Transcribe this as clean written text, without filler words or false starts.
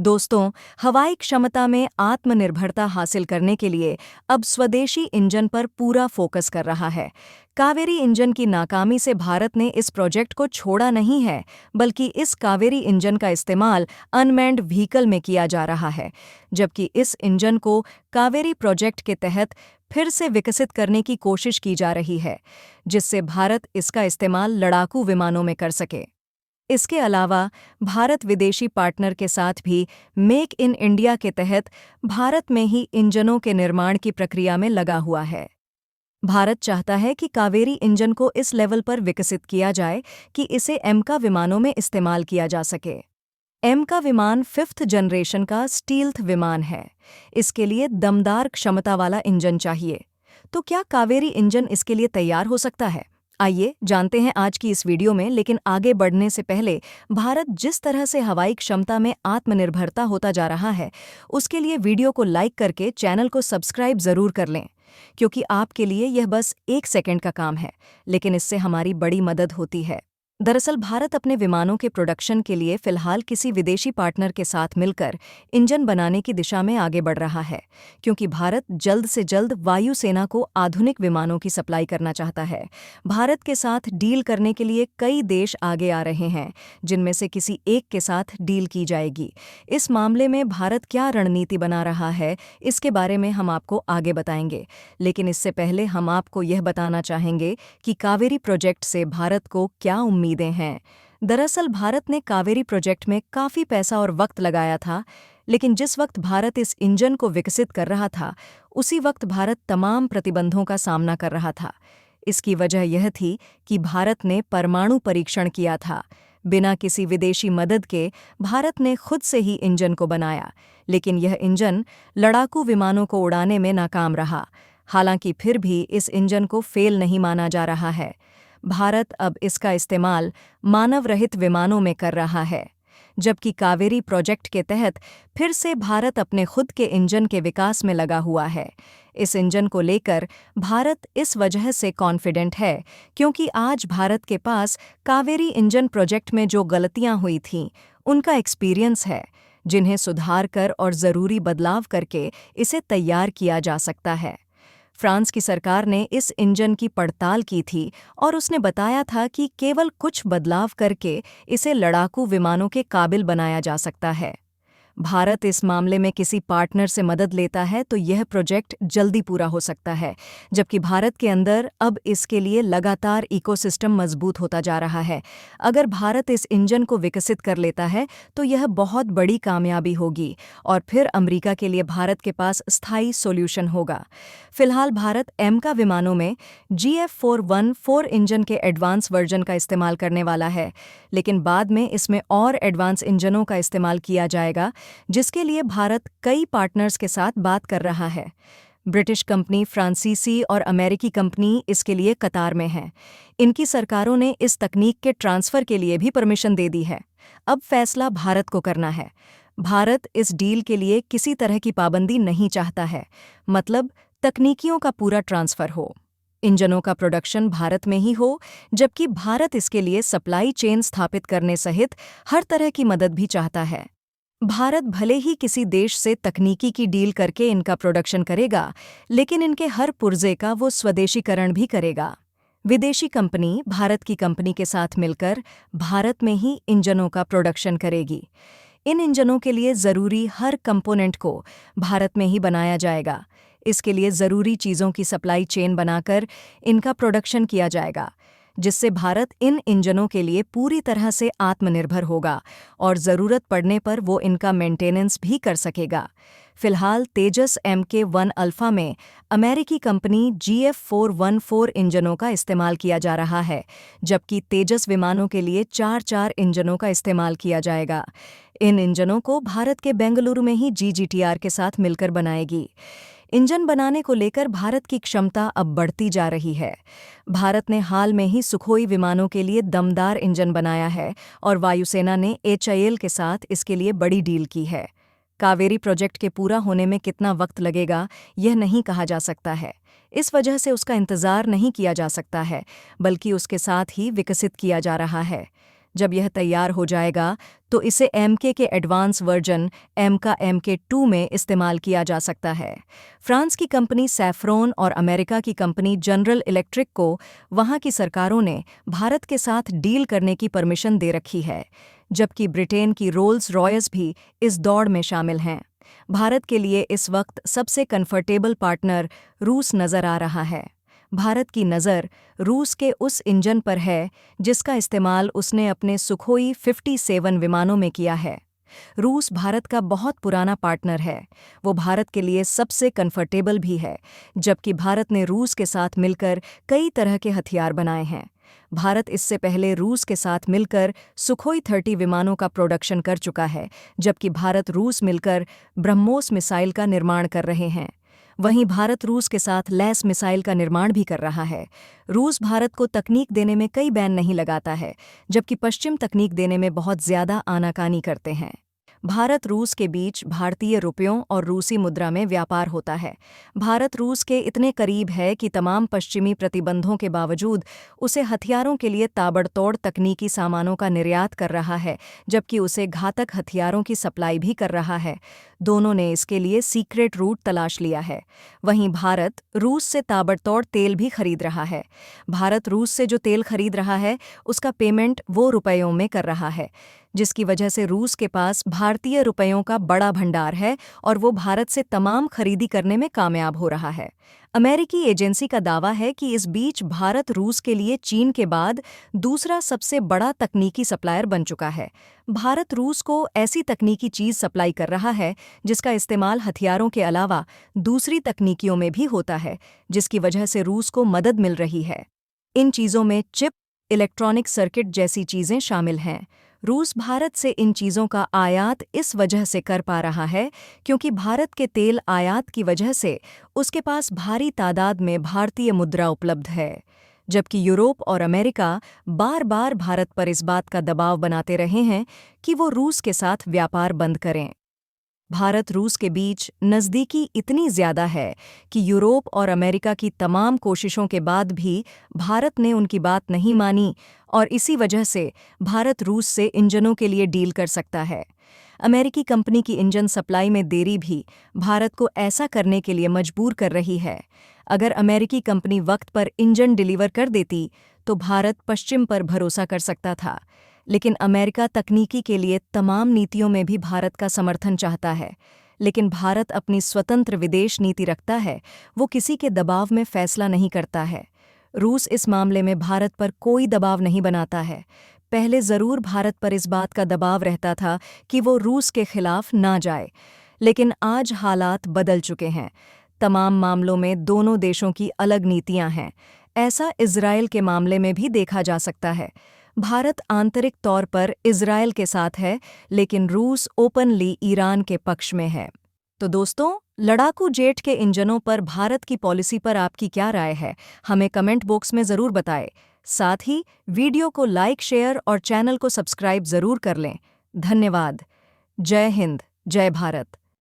दोस्तों, हवाई क्षमता में आत्मनिर्भरता हासिल करने के लिए अब स्वदेशी इंजन पर पूरा फोकस कर रहा है। कावेरी इंजन की नाकामी से भारत ने इस प्रोजेक्ट को छोड़ा नहीं है, बल्कि इस कावेरी इंजन का इस्तेमाल अनमैन्ड व्हीकल में किया जा रहा है। जबकि इस इंजन को कावेरी प्रोजेक्ट के तहत फिर से विकसित करने की कोशिश की जा रही है, जिससे भारत इसका इस्तेमाल लड़ाकू विमानों में कर सके। इसके अलावा भारत विदेशी पार्टनर के साथ भी मेक इन इंडिया के तहत भारत में ही इंजनों के निर्माण की प्रक्रिया में लगा हुआ है। भारत चाहता है कि कावेरी इंजन को इस लेवल पर विकसित किया जाए कि इसे एमका विमानों में इस्तेमाल किया जा सके। एमका विमान 5th जनरेशन का स्टील्थ विमान है। इसके लिए दमदार क्षमता वाला इंजन चाहिए। तो क्या कावेरी इंजन इसके लिए तैयार हो सकता है? आइए जानते हैं आज की इस वीडियो में। लेकिन आगे बढ़ने से पहले भारत जिस तरह से हवाई क्षमता में आत्मनिर्भरता होता जा रहा है, उसके लिए वीडियो को लाइक करके चैनल को सब्सक्राइब जरूर कर लें, क्योंकि आपके लिए यह बस 1 सेकंड का काम है, लेकिन इससे हमारी बड़ी मदद होती है। दरअसल भारत अपने विमानों के प्रोडक्शन के लिए फिलहाल किसी विदेशी पार्टनर के साथ मिलकर इंजन बनाने की दिशा में आगे बढ़ रहा है, क्योंकि भारत जल्द से जल्द वायुसेना को आधुनिक विमानों की सप्लाई करना चाहता है। भारत के साथ डील करने के लिए कई देश आगे आ रहे हैं, जिनमें से किसी एक के साथ डील की जाएगी। इस मामले में भारत क्या रणनीति बना रहा है, इसके बारे में हम आपको आगे बताएंगे। लेकिन इससे पहले हम आपको यह बताना चाहेंगे कि कावेरी प्रोजेक्ट से भारत को क्या उम्मीदें हैं। दरअसल भारत ने कावेरी प्रोजेक्ट में काफी पैसा और वक्त लगाया था, लेकिन जिस वक्त भारत इस इंजन को विकसित कर रहा था, उसी वक्त भारत तमाम प्रतिबंधों का सामना कर रहा था। इसकी वजह यह थी कि भारत ने परमाणु परीक्षण किया था। बिना किसी विदेशी मदद के भारत ने खुद से ही इंजन को बनाया, लेकिन यह इंजन लड़ाकू विमानों को उड़ाने में नाकाम रहा। हालांकि फिर भी इस इंजन को फेल नहीं माना जा रहा है। भारत अब इसका इस्तेमाल मानव रहित विमानों में कर रहा है, जबकि कावेरी प्रोजेक्ट के तहत फिर से भारत अपने खुद के इंजन के विकास में लगा हुआ है। इस इंजन को लेकर भारत इस वजह से कॉन्फिडेंट है, क्योंकि आज भारत के पास कावेरी इंजन प्रोजेक्ट में जो गलतियां हुई थीं, उनका एक्सपीरियंस है, जिन्हें सुधार कर और ज़रूरी बदलाव करके इसे तैयार किया जा सकता है। फ्रांस की सरकार ने इस इंजन की पड़ताल की थी और उसने बताया था कि केवल कुछ बदलाव करके इसे लड़ाकू विमानों के काबिल बनाया जा सकता है। भारत इस मामले में किसी पार्टनर से मदद लेता है तो यह प्रोजेक्ट जल्दी पूरा हो सकता है, जबकि भारत के अंदर अब इसके लिए लगातार इकोसिस्टम मजबूत होता जा रहा है। अगर भारत इस इंजन को विकसित कर लेता है तो यह बहुत बड़ी कामयाबी होगी और फिर अमेरिका के लिए भारत के पास स्थायी सॉल्यूशन होगा। फिलहाल भारत एमका विमानों में GF414 इंजन के एडवांस वर्जन का इस्तेमाल करने वाला है, लेकिन बाद में इसमें और एडवांस इंजनों का इस्तेमाल किया जाएगा, जिसके लिए भारत कई पार्टनर्स के साथ बात कर रहा है। ब्रिटिश कंपनी, फ्रांसीसी और अमेरिकी कंपनी इसके लिए कतार में हैं। इनकी सरकारों ने इस तकनीक के ट्रांसफ़र के लिए भी परमिशन दे दी है। अब फैसला भारत को करना है। भारत इस डील के लिए किसी तरह की पाबंदी नहीं चाहता है, मतलब तकनीकियों का पूरा ट्रांसफ़र हो, इंजनों का प्रोडक्शन भारत में ही हो, जबकि भारत इसके लिए सप्लाई चेन स्थापित करने सहित हर तरह की मदद भी चाहता है। भारत भले ही किसी देश से तकनीकी की डील करके इनका प्रोडक्शन करेगा, लेकिन इनके हर पुर्जे का वो स्वदेशीकरण भी करेगा। विदेशी कंपनी भारत की कंपनी के साथ मिलकर भारत में ही इंजनों का प्रोडक्शन करेगी। इन इंजनों के लिए ज़रूरी हर कंपोनेंट को भारत में ही बनाया जाएगा। इसके लिए ज़रूरी चीज़ों की सप्लाई चेन बनाकर इनका प्रोडक्शन किया जाएगा, जिससे भारत इन इंजनों के लिए पूरी तरह से आत्मनिर्भर होगा और ज़रूरत पड़ने पर वो इनका मेंटेनेंस भी कर सकेगा। फिलहाल तेजस Mk1 अल्फा में अमेरिकी कंपनी GF414 इंजनों का इस्तेमाल किया जा रहा है, जबकि तेजस विमानों के लिए 4 इंजनों का इस्तेमाल किया जाएगा। इन इंजनों को भारत के बेंगलुरु में ही GGTR के साथ मिलकर बनाएगी। इंजन बनाने को लेकर भारत की क्षमता अब बढ़ती जा रही है। भारत ने हाल में ही सुखोई विमानों के लिए दमदार इंजन बनाया है और वायुसेना ने HAL के साथ इसके लिए बड़ी डील की है। कावेरी प्रोजेक्ट के पूरा होने में कितना वक्त लगेगा, यह नहीं कहा जा सकता है। इस वजह से उसका इंतज़ार नहीं किया जा सकता है, बल्कि उसके साथ ही विकसित किया जा रहा है। जब यह तैयार हो जाएगा तो इसे MK के एडवांस वर्जन MK MK2 में इस्तेमाल किया जा सकता है। फ्रांस की कंपनी सैफ्रॉन और अमेरिका की कंपनी जनरल इलेक्ट्रिक को वहां की सरकारों ने भारत के साथ डील करने की परमिशन दे रखी है, जबकि ब्रिटेन की रोल्स रॉयस भी इस दौड़ में शामिल हैं। भारत के लिए इस वक्त सबसे कंफर्टेबल पार्टनर रूस नज़र आ रहा है। भारत की नज़र रूस के उस इंजन पर है जिसका इस्तेमाल उसने अपने सुखोई 57 विमानों में किया है। रूस भारत का बहुत पुराना पार्टनर है। वो भारत के लिए सबसे कंफर्टेबल भी है, जबकि भारत ने रूस के साथ मिलकर कई तरह के हथियार बनाए हैं। भारत इससे पहले रूस के साथ मिलकर सुखोई 30 विमानों का प्रोडक्शन कर चुका है, जबकि भारत रूस मिलकर ब्रह्मोस मिसाइल का निर्माण कर रहे हैं। वहीं भारत रूस के साथ लैस मिसाइल का निर्माण भी कर रहा है। रूस भारत को तकनीक देने में कई बैन नहीं लगाता है, जबकि पश्चिम तकनीक देने में बहुत ज़्यादा आनाकानी करते हैं। भारत रूस के बीच भारतीय रुपयों और रूसी मुद्रा में व्यापार होता है। भारत रूस के इतने करीब है कि तमाम पश्चिमी प्रतिबंधों के बावजूद उसे हथियारों के लिए ताबड़तोड़ तकनीकी सामानों का निर्यात कर रहा है, जबकि उसे घातक हथियारों की सप्लाई भी कर रहा है। दोनों ने इसके लिए सीक्रेट रूट तलाश लिया है। वहीं भारत रूस से ताबड़तोड़ तेल भी खरीद रहा है। भारत रूस से जो तेल खरीद रहा है उसका पेमेंट वो रुपयों में कर रहा है, जिसकी वजह से रूस के पास भारतीय रुपयों का बड़ा भंडार है और वो भारत से तमाम खरीदी करने में कामयाब हो रहा है। अमेरिकी एजेंसी का दावा है कि इस बीच भारत रूस के लिए चीन के बाद दूसरा सबसे बड़ा तकनीकी सप्लायर बन चुका है। भारत रूस को ऐसी तकनीकी चीज़ सप्लाई कर रहा है जिसका इस्तेमाल हथियारों के अलावा दूसरी तकनीकियों में भी होता है, जिसकी वजह से रूस को मदद मिल रही है। इन चीज़ों में चिप, इलेक्ट्रॉनिक सर्किट जैसी चीज़ें शामिल हैं। रूस भारत से इन चीज़ों का आयात इस वजह से कर पा रहा है क्योंकि भारत के तेल आयात की वजह से उसके पास भारी तादाद में भारतीय मुद्रा उपलब्ध है, जबकि यूरोप और अमेरिका बार बार भारत पर इस बात का दबाव बनाते रहे हैं कि वो रूस के साथ व्यापार बंद करें। भारत रूस के बीच नज़दीकी इतनी ज़्यादा है कि यूरोप और अमेरिका की तमाम कोशिशों के बाद भी भारत ने उनकी बात नहीं मानी और इसी वजह से भारत रूस से इंजनों के लिए डील कर सकता है। अमेरिकी कंपनी की इंजन सप्लाई में देरी भी भारत को ऐसा करने के लिए मजबूर कर रही है। अगर अमेरिकी कंपनी वक्त पर इंजन डिलीवर कर देती तो भारत पश्चिम पर भरोसा कर सकता था, लेकिन अमेरिका तकनीकी के लिए तमाम नीतियों में भी भारत का समर्थन चाहता है। लेकिन भारत अपनी स्वतंत्र विदेश नीति रखता है, वो किसी के दबाव में फैसला नहीं करता है। रूस इस मामले में भारत पर कोई दबाव नहीं बनाता है। पहले ज़रूर भारत पर इस बात का दबाव रहता था कि वो रूस के खिलाफ ना जाए, लेकिन आज हालात बदल चुके हैं। तमाम मामलों में दोनों देशों की अलग नीतियां हैं। ऐसा इजरायल के मामले में भी देखा जा सकता है। भारत आंतरिक तौर पर इजरायल के साथ है, लेकिन रूस ओपनली ईरान के पक्ष में है। तो दोस्तों, लड़ाकू जेट के इंजनों पर भारत की पॉलिसी पर आपकी क्या राय है? हमें कमेंट बॉक्स में ज़रूर बताएं। साथ ही वीडियो को लाइक, शेयर और चैनल को सब्सक्राइब ज़रूर कर लें। धन्यवाद। जय हिंद, जय भारत।